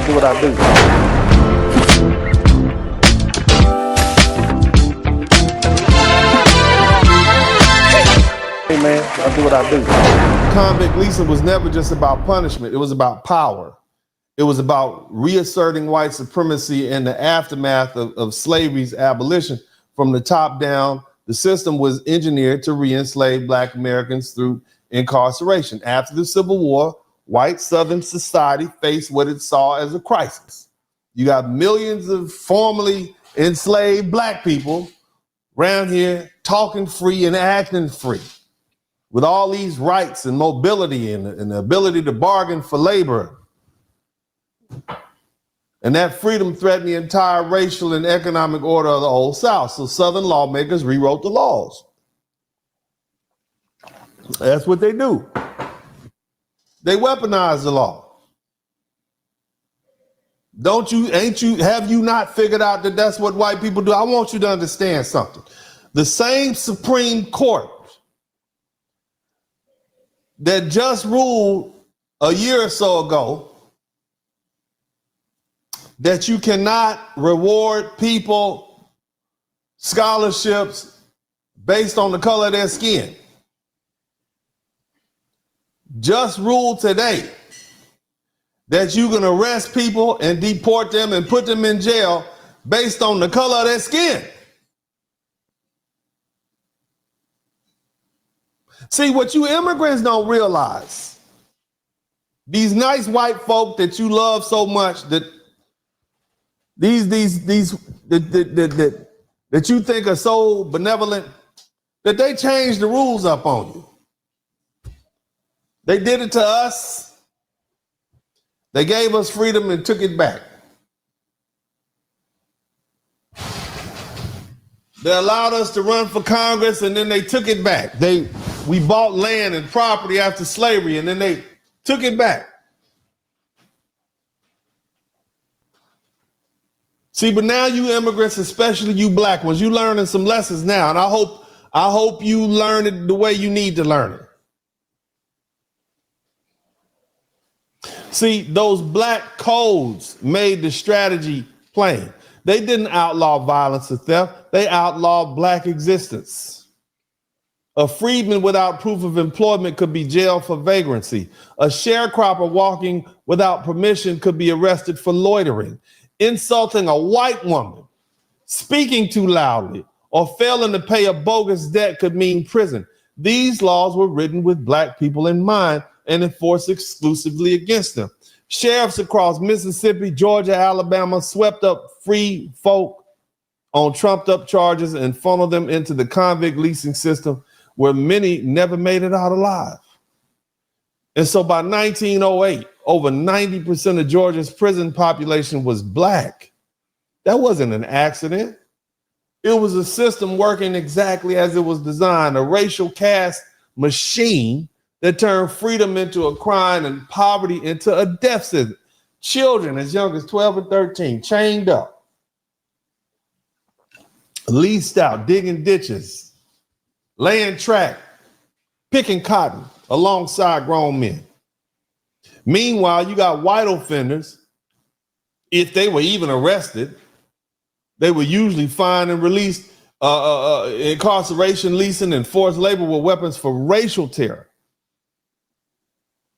do what I do. Hey man, I do what I do. Convict leasing was never just about punishment. It was about power. It was about reasserting white supremacy in the aftermath of slavery's abolition. From the top down, the system was engineered to re-enslave Black Americans through incarceration. After the Civil War, white Southern society faced what it saw as a crisis. You got millions of formerly enslaved Black people around here talking free and acting free, with all these rights and mobility and the ability to bargain for labor. And that freedom threatened the entire racial and economic order of the Old South. So Southern lawmakers rewrote the laws. That's what they do. They weaponize the law. Have you not figured out that that's what white people do? I want you to understand something. The same Supreme Court that just ruled a year or so ago that you cannot reward people scholarships based on the color of their skin, just ruled today that you can arrest people and deport them and put them in jail based on the color of their skin. See, what you immigrants don't realize, these nice white folk that you love so much, that that you think are so benevolent, that they changed the rules up on you. They did it to us. They gave us freedom and took it back. They allowed us to run for Congress and then they took it back. We bought land and property after slavery and then they took it back. See, but now you immigrants, especially you Black ones, you learning some lessons now, and I hope you learn it the way you need to learn it. See, those Black codes made the strategy plain. They didn't outlaw violence or theft. They outlawed Black existence. A freedman without proof of employment could be jailed for vagrancy. A sharecropper walking without permission could be arrested for loitering. Insulting a white woman, speaking too loudly, or failing to pay a bogus debt could mean prison. These laws were written with Black people in mind and enforced exclusively against them. Sheriffs across Mississippi, Georgia, Alabama swept up free folk on trumped up charges and funneled them into the convict leasing system, where many never made it out alive. And so by 1908, over 90% of Georgia's prison population was Black. That wasn't an accident. It was a system working exactly as it was designed, a racial caste machine that turned freedom into a crime and poverty into a death sentence. Children as young as 12 and 13 chained up, leased out, digging ditches, laying track, picking cotton alongside grown men. Meanwhile, you got white offenders, if they were even arrested, they were usually fined and released. Incarceration, leasing, and forced labor were weapons for racial terror.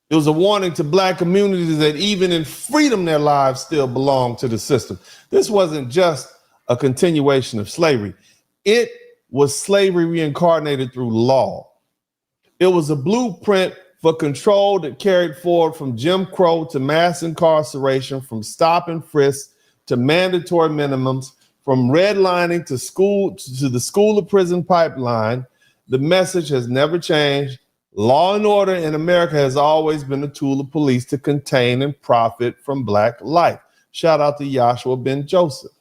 It was a warning to Black communities that even in freedom, their lives still belong to the system. This wasn't just a continuation of slavery. It was slavery reincarnated through law. It was a blueprint for control that carried forward from Jim Crow to mass incarceration, from stop and frisk to mandatory minimums, from redlining to the school to prison pipeline. The message has never changed. Law and order in America has always been a tool of police to contain and profit from Black life. Shout out to Yahshua Ben Joseph.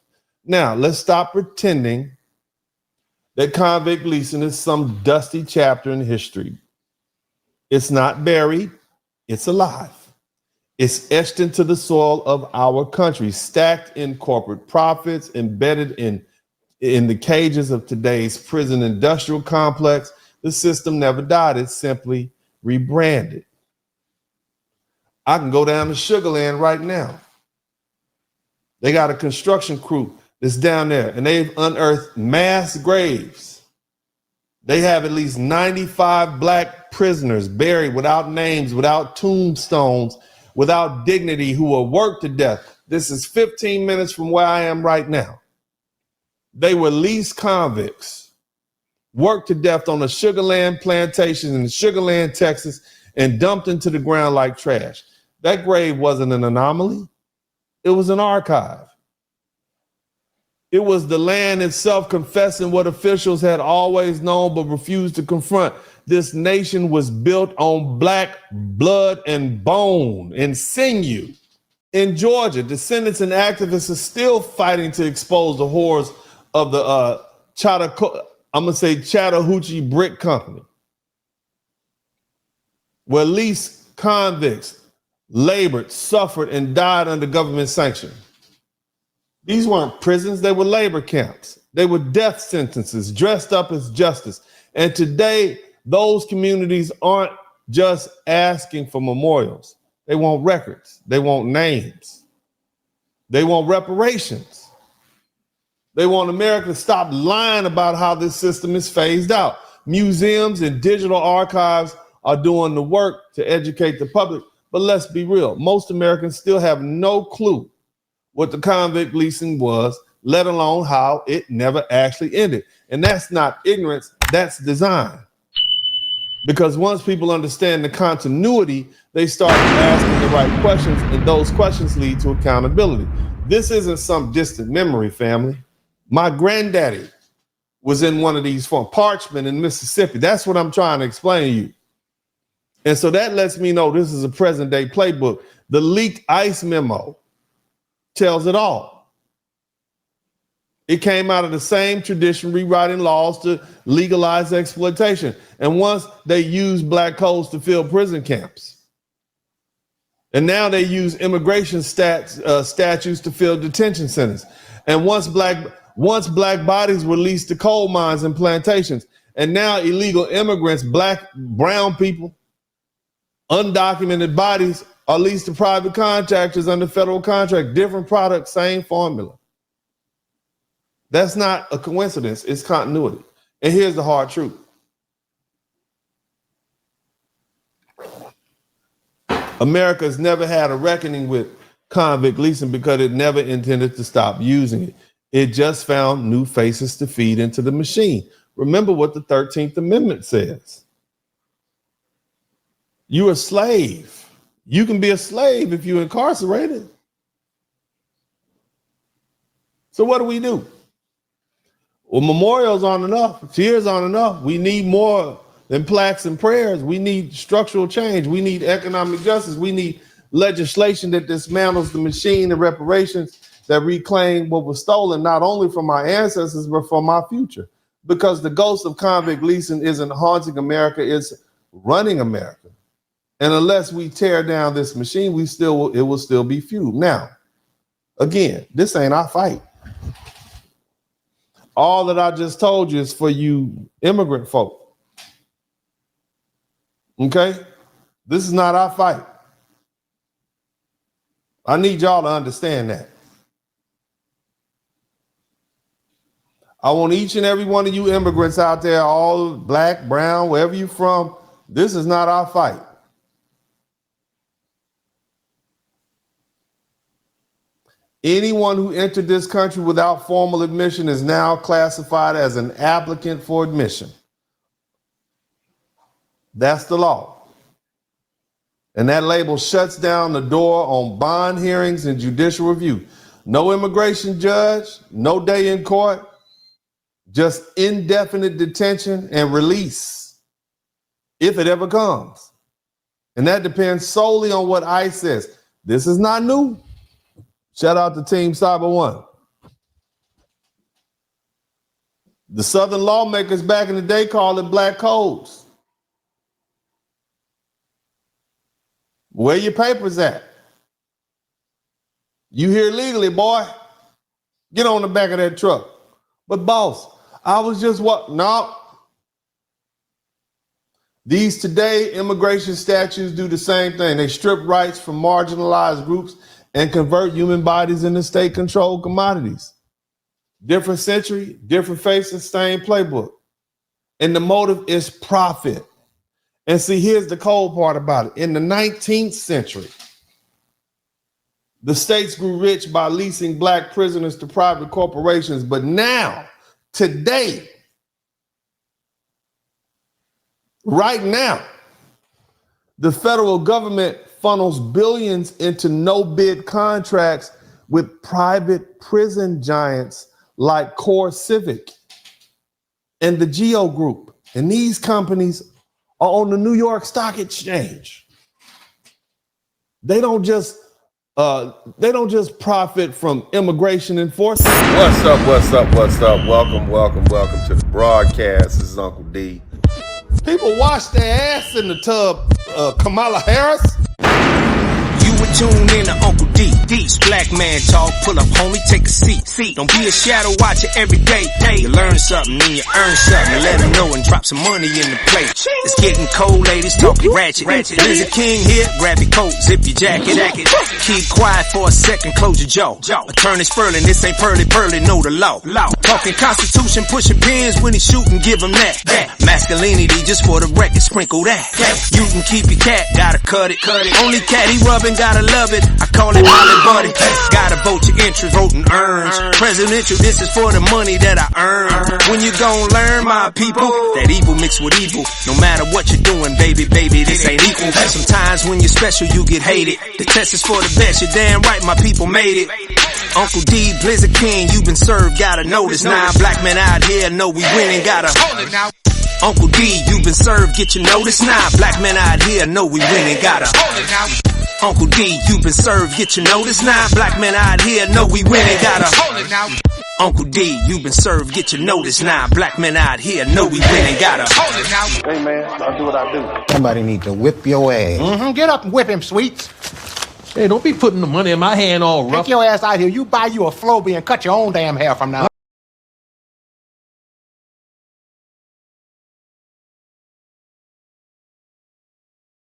Now, let's stop pretending that convict leasing is some dusty chapter in history. It's not buried, it's alive. It's etched into the soil of our country, stacked in corporate profits, embedded in the cages of today's prison industrial complex. The system never died, it's simply rebranded. I can go down to Sugar Land right now They got a construction crew that's down there, and they've unearthed mass graves. They have at least 95 black prisoners buried without names, without tombstones, without dignity, who were worked to death. This is 15 minutes from where I am right now. They were leased convicts, worked to death on a sugarland plantation in Sugarland, Texas, and dumped into the ground like trash. That grave wasn't an anomaly. It was an archive. It was the land itself confessing what officials had always known but refused to confront. This nation was built on black blood and bone and sinew. In Georgia, descendants and activists are still fighting to expose the horrors of the Chattahoochee Brick Company, where leased convicts labored, suffered, and died under government sanction. These weren't prisons, they were labor camps. They were death sentences dressed up as justice. And today, those communities aren't just asking for memorials. They want records. They want names. They want reparations. They want America to stop lying about how this system is phased out. Museums and digital archives are doing the work to educate the public. But let's be real. Most Americans still have no clue what the convict leasing was, let alone how it never actually ended. And that's not ignorance, that's design. Because once people understand the continuity, they start asking the right questions, and those questions lead to accountability. This isn't some distant memory, family. My granddaddy was in one of these from Parchment in Mississippi. That's what I'm trying to explain to you. And so that lets me know this is a present day playbook. The leaked ICE memo tells it all. It came out of the same tradition, rewriting laws to legalize exploitation. And once they used black codes to fill prison camps. And now they use immigration statutes to fill detention centers. And once black bodies were leased to coal mines and plantations. And now illegal immigrants, black, brown people, undocumented bodies are leased to private contractors under federal contract. Different product, same formula. That's not a coincidence, it's continuity. And here's the hard truth. America has never had a reckoning with convict leasing because it never intended to stop using it. It just found new faces to feed into the machine. Remember what the 13th Amendment says. You're a slave. You can be a slave if you're incarcerated. So what do? Well, memorials aren't enough. Tears aren't enough. We need more than plaques and prayers. We need structural change. We need economic justice. We need legislation that dismantles the machine and reparations that reclaim what was stolen, not only from our ancestors, but from our future. Because the ghost of convict leasing isn't haunting America, it's running America. And unless we tear down this machine, it will still be fueled. Now, again, this ain't our fight. All that I just told you is for you immigrant folk. Okay? This is not our fight. I need y'all to understand that. I want each and every one of you immigrants out there, all black, brown, wherever you're from, this is not our fight. Anyone who entered this country without formal admission is now classified as an applicant for admission. That's the law. And that label shuts down the door on bond hearings and judicial review. No immigration judge, no day in court, just indefinite detention and release, if it ever comes. And that depends solely on what ICE says. This is not new. Shout out to Team Cyber One. The Southern lawmakers back in the day called it black codes. Where your papers at? You here legally, boy. Get on the back of that truck. But boss, I was just no. These today immigration statutes do the same thing. They strip rights from marginalized groups and convert human bodies into state-controlled commodities. Different century, different faces, same playbook. And the motive is profit. And see, here's the cold part about it. In the 19th century, the states grew rich by leasing black prisoners to private corporations. But now, today, right now, the federal government funnels billions into no-bid contracts with private prison giants like Core Civic and the Geo Group. And these companies are on the New York Stock Exchange. They don't just profit from immigration enforcement. What's up? Welcome to the broadcast. This is Uncle D. People wash their ass in the tub, Kamala Harris. You would tune in to Uncle D. Black man talk, pull up, homie, take a seat. Don't be a shadow watcher every day. You learn something and you earn something. And let them know and drop some money in the plate. It's getting cold, ladies, talking ratchet. There's a king here, grab your coat, zip your jacket. Keep quiet for a second, close your jaw. Attorney Spurling, this ain't pearly, know the law. Talking Constitution, pushing pins when he shooting, give him that. Masculinity, just for the record, sprinkle that. You can keep your cat, gotta cut it. Only cat he rubbing, gotta love it. I call it Holly Buddy. Gotta vote your interest, voting earns. Presidential, this is for the money that I earn. When you gon' learn, my people, that evil mixed with evil. No matter what you're doing, baby, this ain't equal. Sometimes when you're special, you get hated. The test is for the best, you're damn right, my people made it. Uncle D, Blizzard King, you been served, gotta notice. Now black men out here know we winning, gotta hold it now. Uncle D, you been served, get your notice. Now black men out here know we winning, gotta hold it now. Uncle D, you been served, get your notice. Now black men out here know we winning, gotta hold it now. Uncle D, you been served, get your notice. Now black men out here know we winning, gotta hold it now. Hey man, I'll do what I do. Somebody need to whip your ass. Get up and whip him, Sweets. Hey, don't be putting the money in my hand all rough. Take your ass out here. You buy you a Floby and cut your own damn hair from now on.